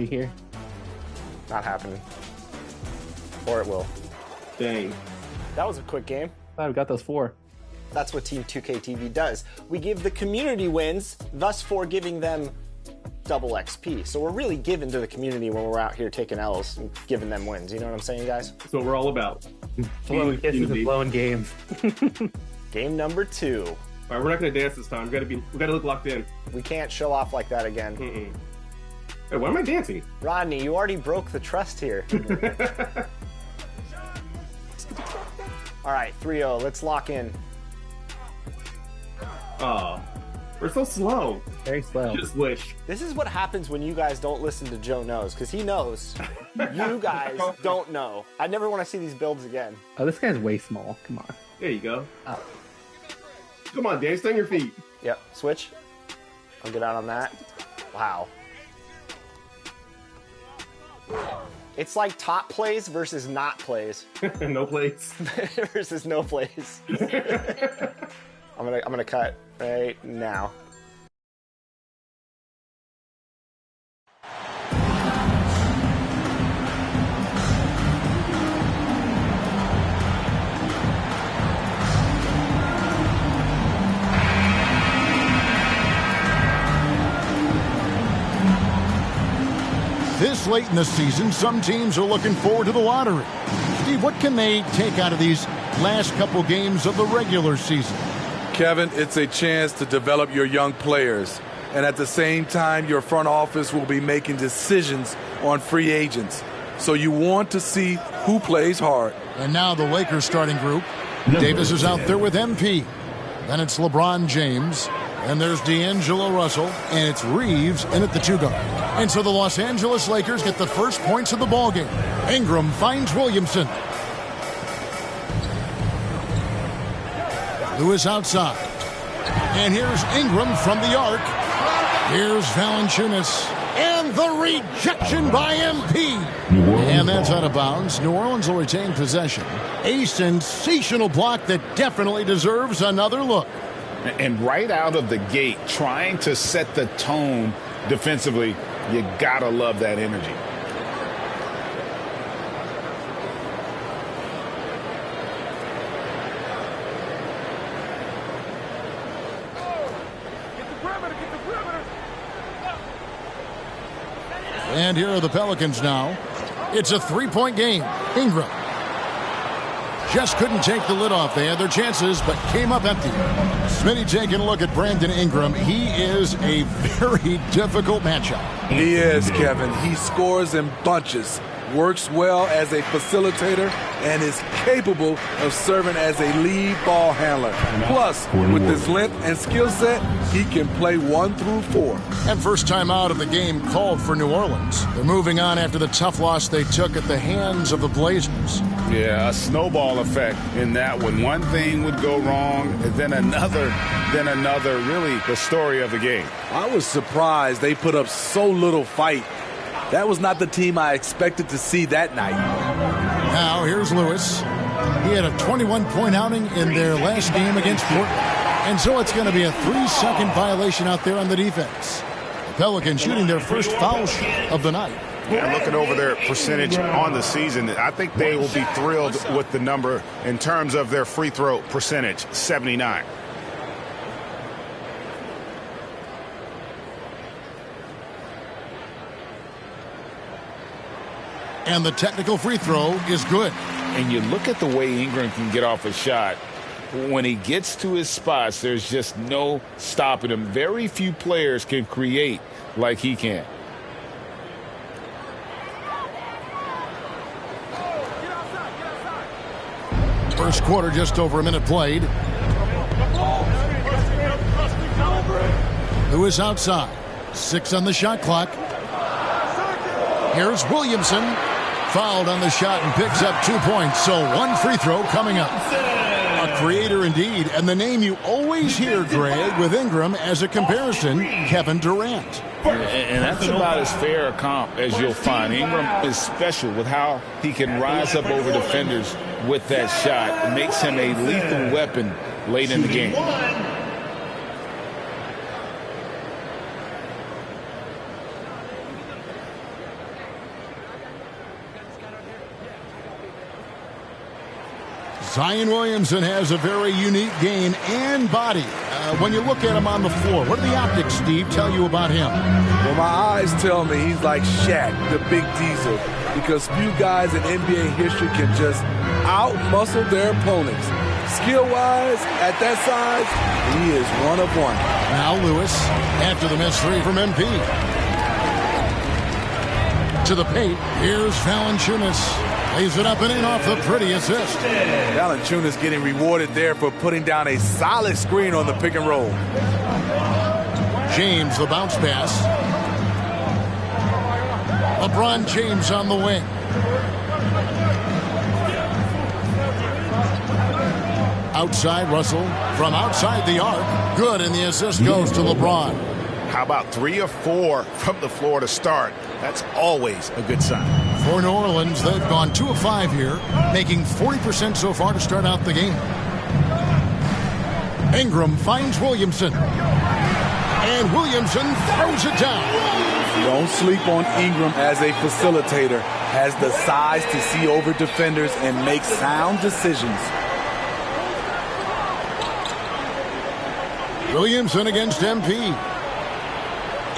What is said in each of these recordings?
here. Not happening. Or it will. Dang. That was a quick game. Glad we got those 4. That's what Team 2K TV does. We give the community wins, thus for giving them double XP. So we're really giving to the community when we're out here taking L's and giving them wins. You know what I'm saying, guys? That's what we're all about. Blowing kisses and blowing games. Game number 2. All right, we're not gonna dance this time. We gotta look locked in. We can't show off like that again. Hey, why am I dancing? Rodney, you already broke the trust here. All right, 3-0. Let's lock in. Oh, we're so slow. Very slow. Just wish. This is what happens when you guys don't listen to Joe Knows, because he knows. You guys don't know. I never want to see these builds again. Oh, this guy's way small. Come on. There you go. Oh. Come on, Dan, stay on your feet. Yep, switch. I'll get out on that. Wow. It's like top plays versus not plays. No plays. Versus no plays. I'm gonna cut right now. This late in the season, some teams are looking forward to the lottery. Steve, what can they take out of these last couple games of the regular season? Kevin, it's a chance to develop your young players. And at the same time, your front office will be making decisions on free agents. So you want to see who plays hard. And now the Lakers starting group. Davis is out there with MP. Then it's LeBron James. And there's D'Angelo Russell. And it's Reeves in at the 2 guard. And so the Los Angeles Lakers get the first points of the ballgame. Ingram finds Williamson. Lewis outside. And here's Ingram from the arc. Here's Valanciunas. And the rejection by MP. And that's out of bounds. New Orleans will retain possession. A sensational block that definitely deserves another look. And right out of the gate, trying to set the tone defensively, you gotta love that energy. And here are the Pelicans now. It's a 3-point game. Ingram just couldn't take the lid off. They had their chances, but came up empty. Smitty taking a look at Brandon Ingram. He is a very difficult matchup. He is, Kevin. He scores in bunches, works well as a facilitator, and is capable of serving as a lead ball handler. Plus, with his length and skill set, he can play 1 through 4. And first time out of the game called for New Orleans. They're moving on after the tough loss they took at the hands of the Blazers. Yeah, a snowball effect in that one. One thing would go wrong, and then another. Really, the story of the game. I was surprised they put up so little fight. That was not the team I expected to see that night. Now, here's Lewis. He had a 21-point outing in their last game against Portland. And so it's going to be a 3-second violation out there on the defense. The Pelicans shooting their first foul shot of the night. And looking over their percentage on the season, I think they will be thrilled with the number in terms of their free throw percentage, 79. And the technical free throw is good. And you look at the way Ingram can get off a shot. When he gets to his spots, there's just no stopping him. Very few players can create like he can. First quarter, just over a minute played. Lewis outside. 6 on the shot clock. Here's Williamson. Fouled on the shot and picks up 2 points. So 1 free throw coming up. A creator indeed. And the name you always hear, Greg, with Ingram as a comparison, Kevin Durant. And that's about as fair a comp as you'll find. Ingram is special with how he can rise up over defenders with that shot. It makes him a lethal weapon late in the game. Zion Williamson has a very unique game and body. When you look at him on the floor, what do the optics, Steve, tell you about him? Well, my eyes tell me he's like Shaq, the big diesel, because few guys in NBA history can just out-muscle their opponents. Skill-wise, at that size, he is one of one. Now Lewis, after the missed three from MP. To the paint, here's Valanciunas. Lays it up and in off the pretty assist. Valanciunas getting rewarded there for putting down a solid screen on the pick and roll. James, the bounce pass. LeBron James on the wing. Outside Russell from outside the arc. Good, and the assist goes to LeBron. How about 3 or 4 from the floor to start? That's always a good sign. For New Orleans, they've gone 2 of 5 here, making 40% so far to start out the game. Ingram finds Williamson. And Williamson throws it down. Don't sleep on Ingram as a facilitator. Has the size to see over defenders and make sound decisions. Williamson against MP.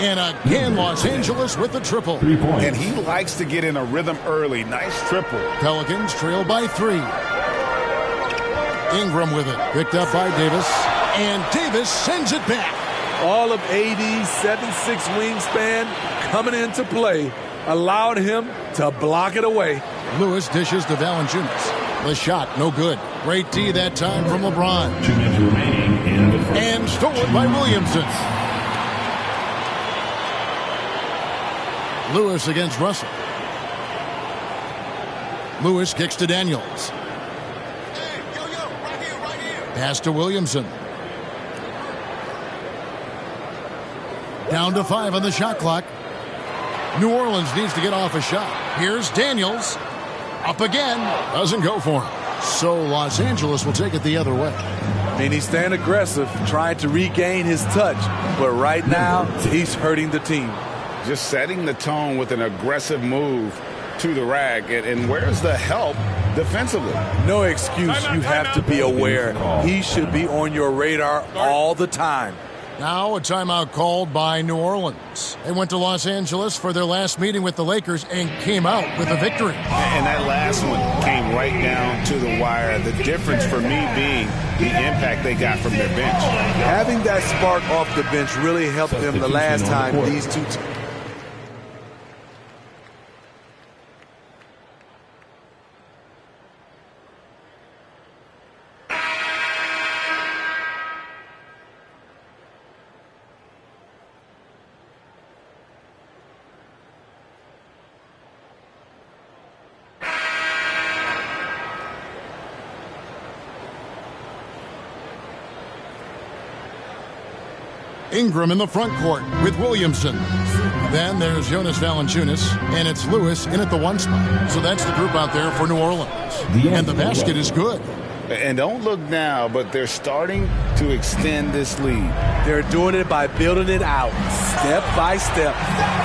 And again, Los Angeles with the triple. And he likes to get in a rhythm early. Nice triple. Pelicans trail by 3. Ingram with it. Picked up by Davis. And Davis sends it back. All of AD's 7'6" wingspan coming into play allowed him to block it away. Lewis dishes to Valanciunas. The shot, no good. Great D that time from LeBron. 2 minutes remaining in the first. And stolen by Williamson. Lewis against Russell. Lewis kicks to Daniels. Pass to Williamson. Down to 5 on the shot clock. New Orleans needs to get off a shot. Here's Daniels. Up again. Doesn't go for him. So Los Angeles will take it the other way. I mean, he's staying aggressive, trying to regain his touch. But right now, he's hurting the team. Just setting the tone with an aggressive move to the rack. And where's the help defensively? No excuse. You have to be aware. He should be on your radar all the time. Now a timeout called by New Orleans. They went to Los Angeles for their last meeting with the Lakers and came out with a victory. And that last one came right down to the wire. The difference for me being the impact they got from their bench. Having that spark off the bench really helped them the last time these two teams. Ingram in the front court with Williamson. Then there's Jonas Valanciunas, and it's Lewis in at the 1 spot. So that's the group out there for New Orleans. And the basket is good. And don't look now, but they're starting to extend this lead. They're doing it by building it out, step by step,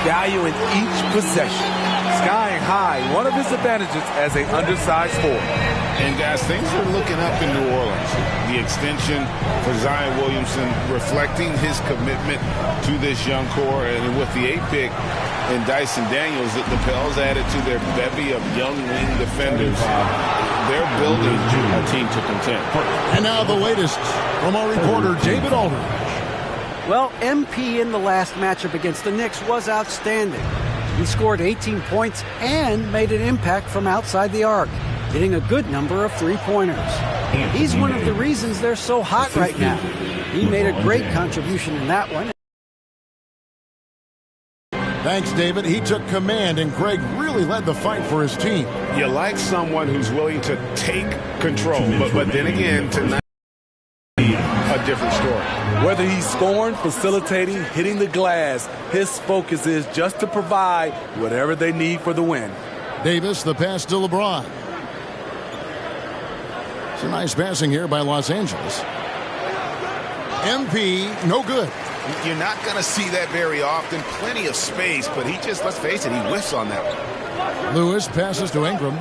valuing each possession. Skying high, one of his advantages as an undersized forward. And guys, things are looking up in New Orleans. The extension for Zion Williamson reflecting his commitment to this young core. And with the 8th pick and Dyson Daniels, the Pels added to their bevy of young wing defenders. They're building a team to contend. And now the latest from our reporter, David Aldridge. Well, MP in the last matchup against the Knicks was outstanding. He scored 18 points and made an impact from outside the arc, hitting a good number of three-pointers. He's one of the reasons they're so hot right now. He made a great contribution in that one. Thanks, David. He took command, and Greg really led the fight for his team. You like someone who's willing to take control, but then again, tonight, a different story. Whether he's scoring, facilitating, hitting the glass, his focus is just to provide whatever they need for the win. Davis, the pass to LeBron. It's a nice passing here by Los Angeles. MP, no good. You're not going to see that very often. Plenty of space, but he just, let's face it, he whiffs on that one. Lewis passes to Ingram.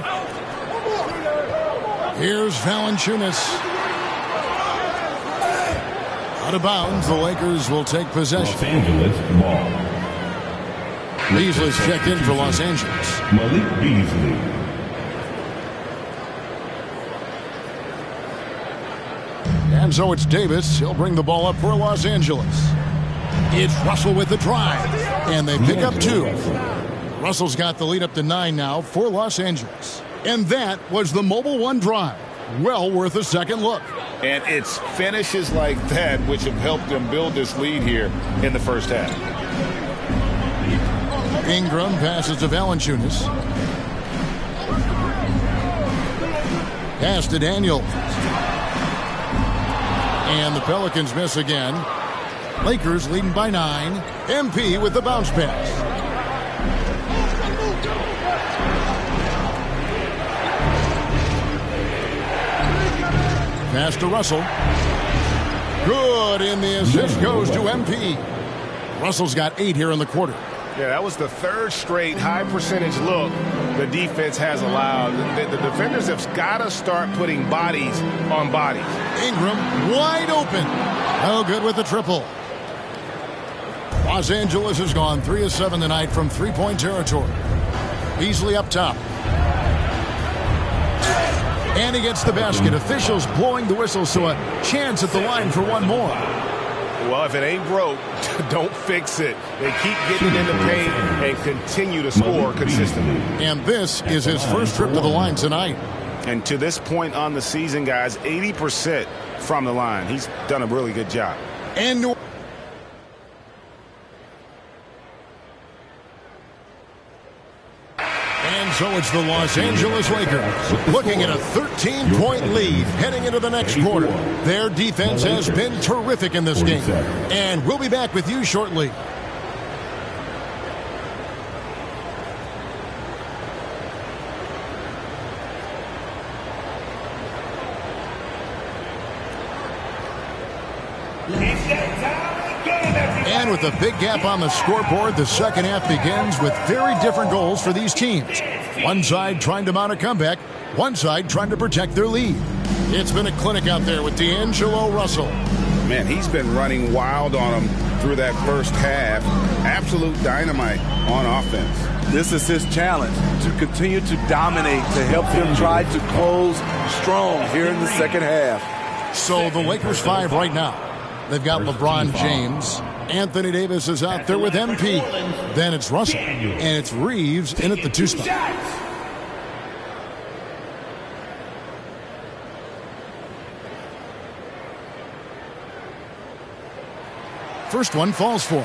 Here's Valanciunas. Out of bounds, the Lakers will take possession. Los Angeles ball. Beasley's checked in for Los Angeles. Malik Beasley. And so it's Davis. He'll bring the ball up for Los Angeles. It's Russell with the drive. And they pick up 2. Russell's got the lead up to 9 now for Los Angeles. And that was the Mobile One drive. Well worth a second look. And it's finishes like that which have helped them build this lead here in the first half. Ingram passes to Valanciunas. Pass to Daniel. And the Pelicans miss again. Lakers leading by 9. MP with the bounce pass. Pass to Russell. Good, and the assist goes to MP. Russell's got 8 here in the quarter. Yeah, that was the 3rd straight high percentage look the defense has allowed. The defenders have got to start putting bodies on bodies. Ingram wide open. No good with the triple. Los Angeles has gone 3 of 7 tonight from three-point territory. Beasley up top. And he gets the basket. Officials blowing the whistle, so a chance at the line for one more. Well, if it ain't broke, don't fix it. They keep getting in the paint and continue to score consistently. And this is his first trip to the line tonight. And to this point on the season, guys, 80% from the line. He's done a really good job. And so it's the Los Angeles Lakers looking at a 13-point lead heading into the next quarter. Their defense has been terrific in this game. And we'll be back with you shortly. And with a big gap on the scoreboard, the second half begins with very different goals for these teams. One side trying to mount a comeback, one side trying to protect their lead. It's been a clinic out there with D'Angelo Russell. Man, he's been running wild on them through that first half. Absolute dynamite on offense. This is his challenge, to continue to dominate, to help them try to close strong here in the second half. So the Lakers 5 right now. They've got LeBron James. Anthony Davis is out there with MP. Then it's Russell. And it's Reeves in at the 2 spot. First one falls for him.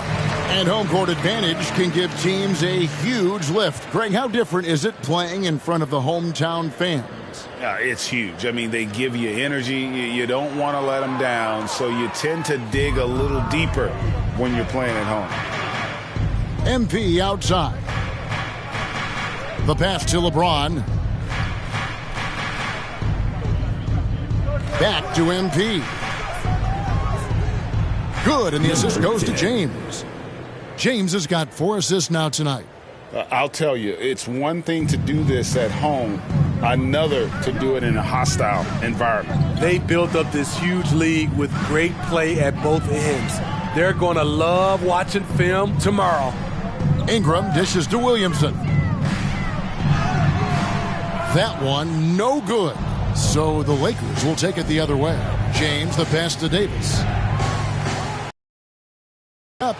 And home court advantage can give teams a huge lift. Greg, how different is it playing in front of the hometown fans? It's huge. I mean, they give you energy. You don't want to let them down, so you tend to dig a little deeper when you're playing at home. MP outside. The pass to LeBron. Back to MP. Good, and the assist goes to James. James has got 4 assists now tonight. I'll tell you, it's one thing to do this at home, another to do it in a hostile environment. They built up this huge lead with great play at both ends. They're going to love watching film tomorrow. Ingram dishes to Williamson. That one no good. So the Lakers will take it the other way. James, the pass to Davis. Up.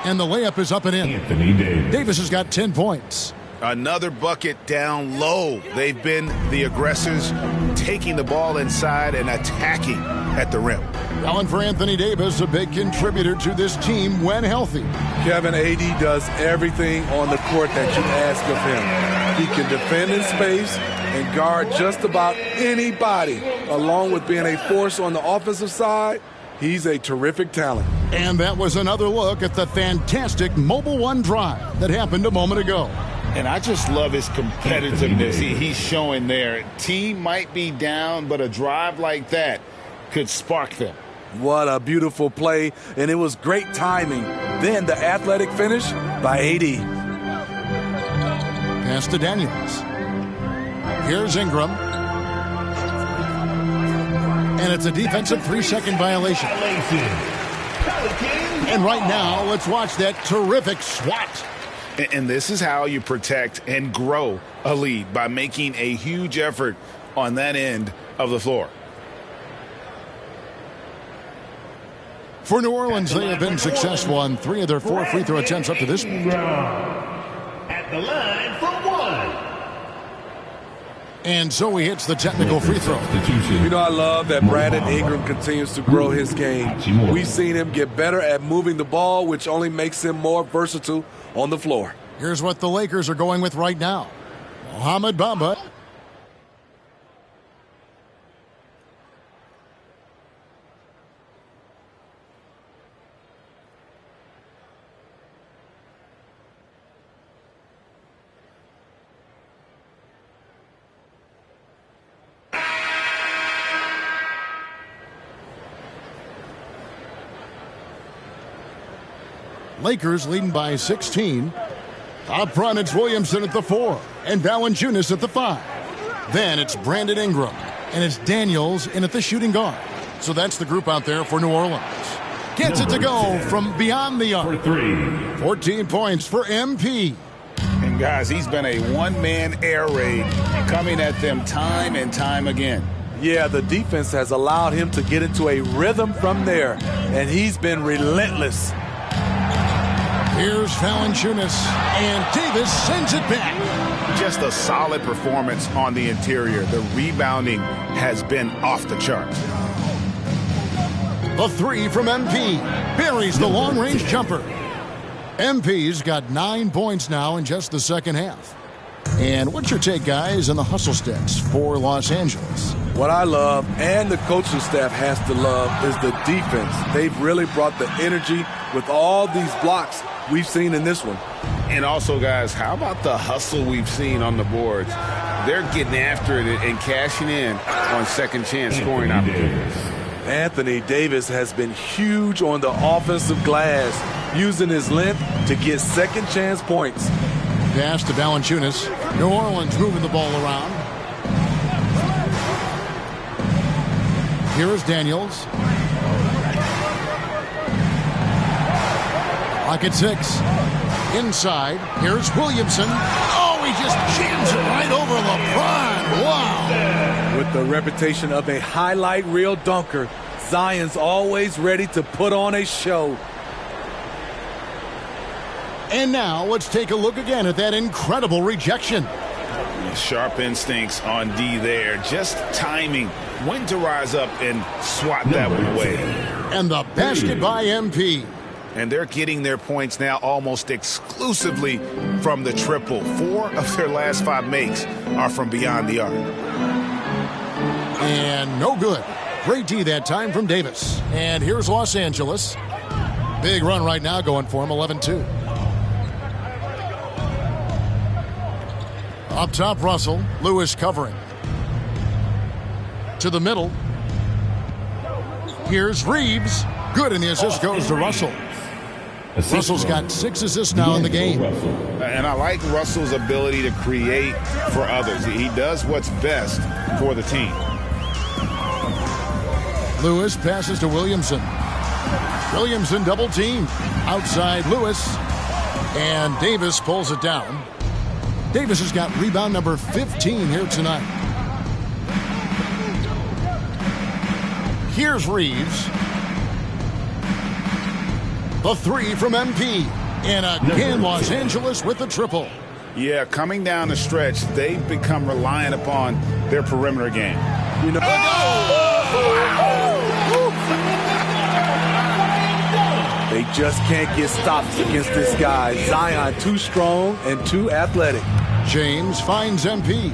And the layup is up and in. Anthony Davis. Davis has got 10 points. Another bucket down low. They've been the aggressors, taking the ball inside and attacking at the rim. Allen for Anthony Davis, a big contributor to this team when healthy. Kevin, AD does everything on the court that you ask of him. He can defend in space and guard just about anybody. Along with being a force on the offensive side, he's a terrific talent. And that was another look at the fantastic Mobile One drive that happened a moment ago. And I just love his competitiveness he's showing there. Team might be down, but a drive like that could spark them. What a beautiful play, and it was great timing. Then the athletic finish by AD. Pass to Daniels. Here's Ingram. And it's a defensive 3-second violation. And right now, let's watch that terrific swat. And this is how you protect and grow a lead, by making a huge effort on that end of the floor. For New Orleans, they have been successful on 3 of their 4 free throw attempts up to this point. At the line for 1. And so he hits the technical free throw. You know, I love that Brandon Ingram continues to grow his game. We've seen him get better at moving the ball, which only makes him more versatile on the floor. Here's what the Lakers are going with right now. Mohamed Bamba. Lakers leading by 16. Up front, it's Williamson at the 4 and Valanciunas at the 5. Then it's Brandon Ingram and it's Daniels in at the shooting guard. So that's the group out there for New Orleans. Gets it to go from beyond the arc. 14 points for MP. And guys, he's been a one-man air raid, coming at them time and time again. Yeah, the defense has allowed him to get into a rhythm from there, and he's been relentless. Here's Valanciunas, and Davis sends it back. Just a solid performance on the interior. The rebounding has been off the charts. The 3 from MP buries the long-range jumper. MP's got 9 points now in just the second half. And what's your take, guys, on the hustle stats for Los Angeles? What I love, and the coaching staff has to love, is the defense. They've really brought the energy with all these blocks we've seen in this one. And also, guys, how about the hustle we've seen on the boards? They're getting after it and cashing in on second chance scoring opportunities. Anthony Davis has been huge on the offensive glass, using his length to get second chance points. Pass to Valanciunas. New Orleans moving the ball around. Here is Daniels. Clock at 6. Inside. Here's Williamson. Oh, he just jams it right over LeBron. Wow. With the reputation of a highlight reel dunker, Zion's always ready to put on a show. And now let's take a look again at that incredible rejection. Sharp instincts on D there. Just timing when to rise up and swat that one away. And the basket by MP. And they're getting their points now almost exclusively from the triple. 4 of their last 5 makes are from beyond the arc. And no good. Great D that time from Davis. And here's Los Angeles. Big run right now going for him, 11-2. Up top, Russell. Lewis covering. To the middle. Here's Reeves. Good, and the assist goes to Russell. Russell's got 6 assists now in the game. And I like Russell's ability to create for others. He does what's best for the team. Lewis passes to Williamson. Williamson double team. Outside Lewis. And Davis pulls it down. Davis has got rebound number 15 here tonight. Here's Reeves. The 3 from MP. And again, Los Angeles with the triple. Yeah, coming down the stretch, they've become reliant upon their perimeter game. You know, they just can't get stops against this guy. Zion too strong and too athletic. James finds MP.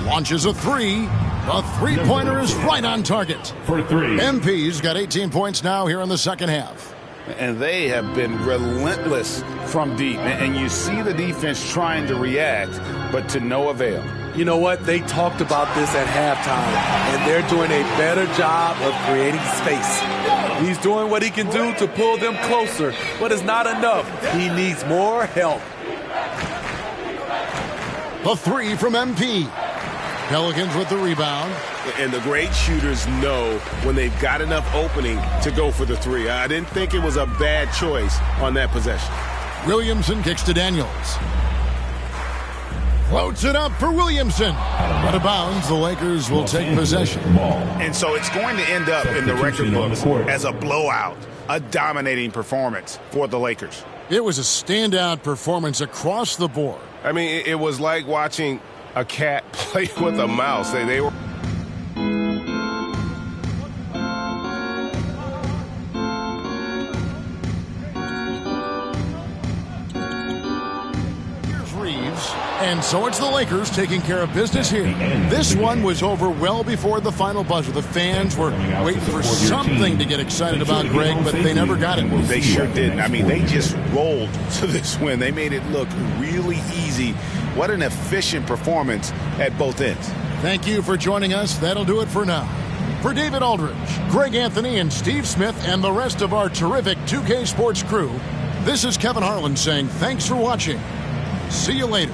Launches a 3. The three-pointer is right on target. For 3. MP's got 18 points now here in the second half. And they have been relentless from deep. And you see the defense trying to react, but to no avail. You know what? They talked about this at halftime, and they're doing a better job of creating space. He's doing what he can do to pull them closer, but it's not enough. He needs more help. The 3 from MP. Pelicans with the rebound. And the great shooters know when they've got enough opening to go for the three. I didn't think it was a bad choice on that possession. Williamson kicks to Daniels. Floats it up for Williamson. Out of bounds, the Lakers will take possession. And so it's going to end up in the record books as a blowout, a dominating performance for the Lakers. It was a standout performance across the board. I mean, it was like watching a cat play with a mouse. They were... And so it's the Lakers taking care of business here. This one was over well before the final buzzer. The fans were waiting for something to get excited about, Greg, but they never got it. They sure didn't. I mean, they just rolled to this win. They made it look really easy. What an efficient performance at both ends. Thank you for joining us. That'll do it for now. For David Aldridge, Greg Anthony, and Steve Smith, and the rest of our terrific 2K Sports crew, this is Kevin Harlan saying thanks for watching. See you later.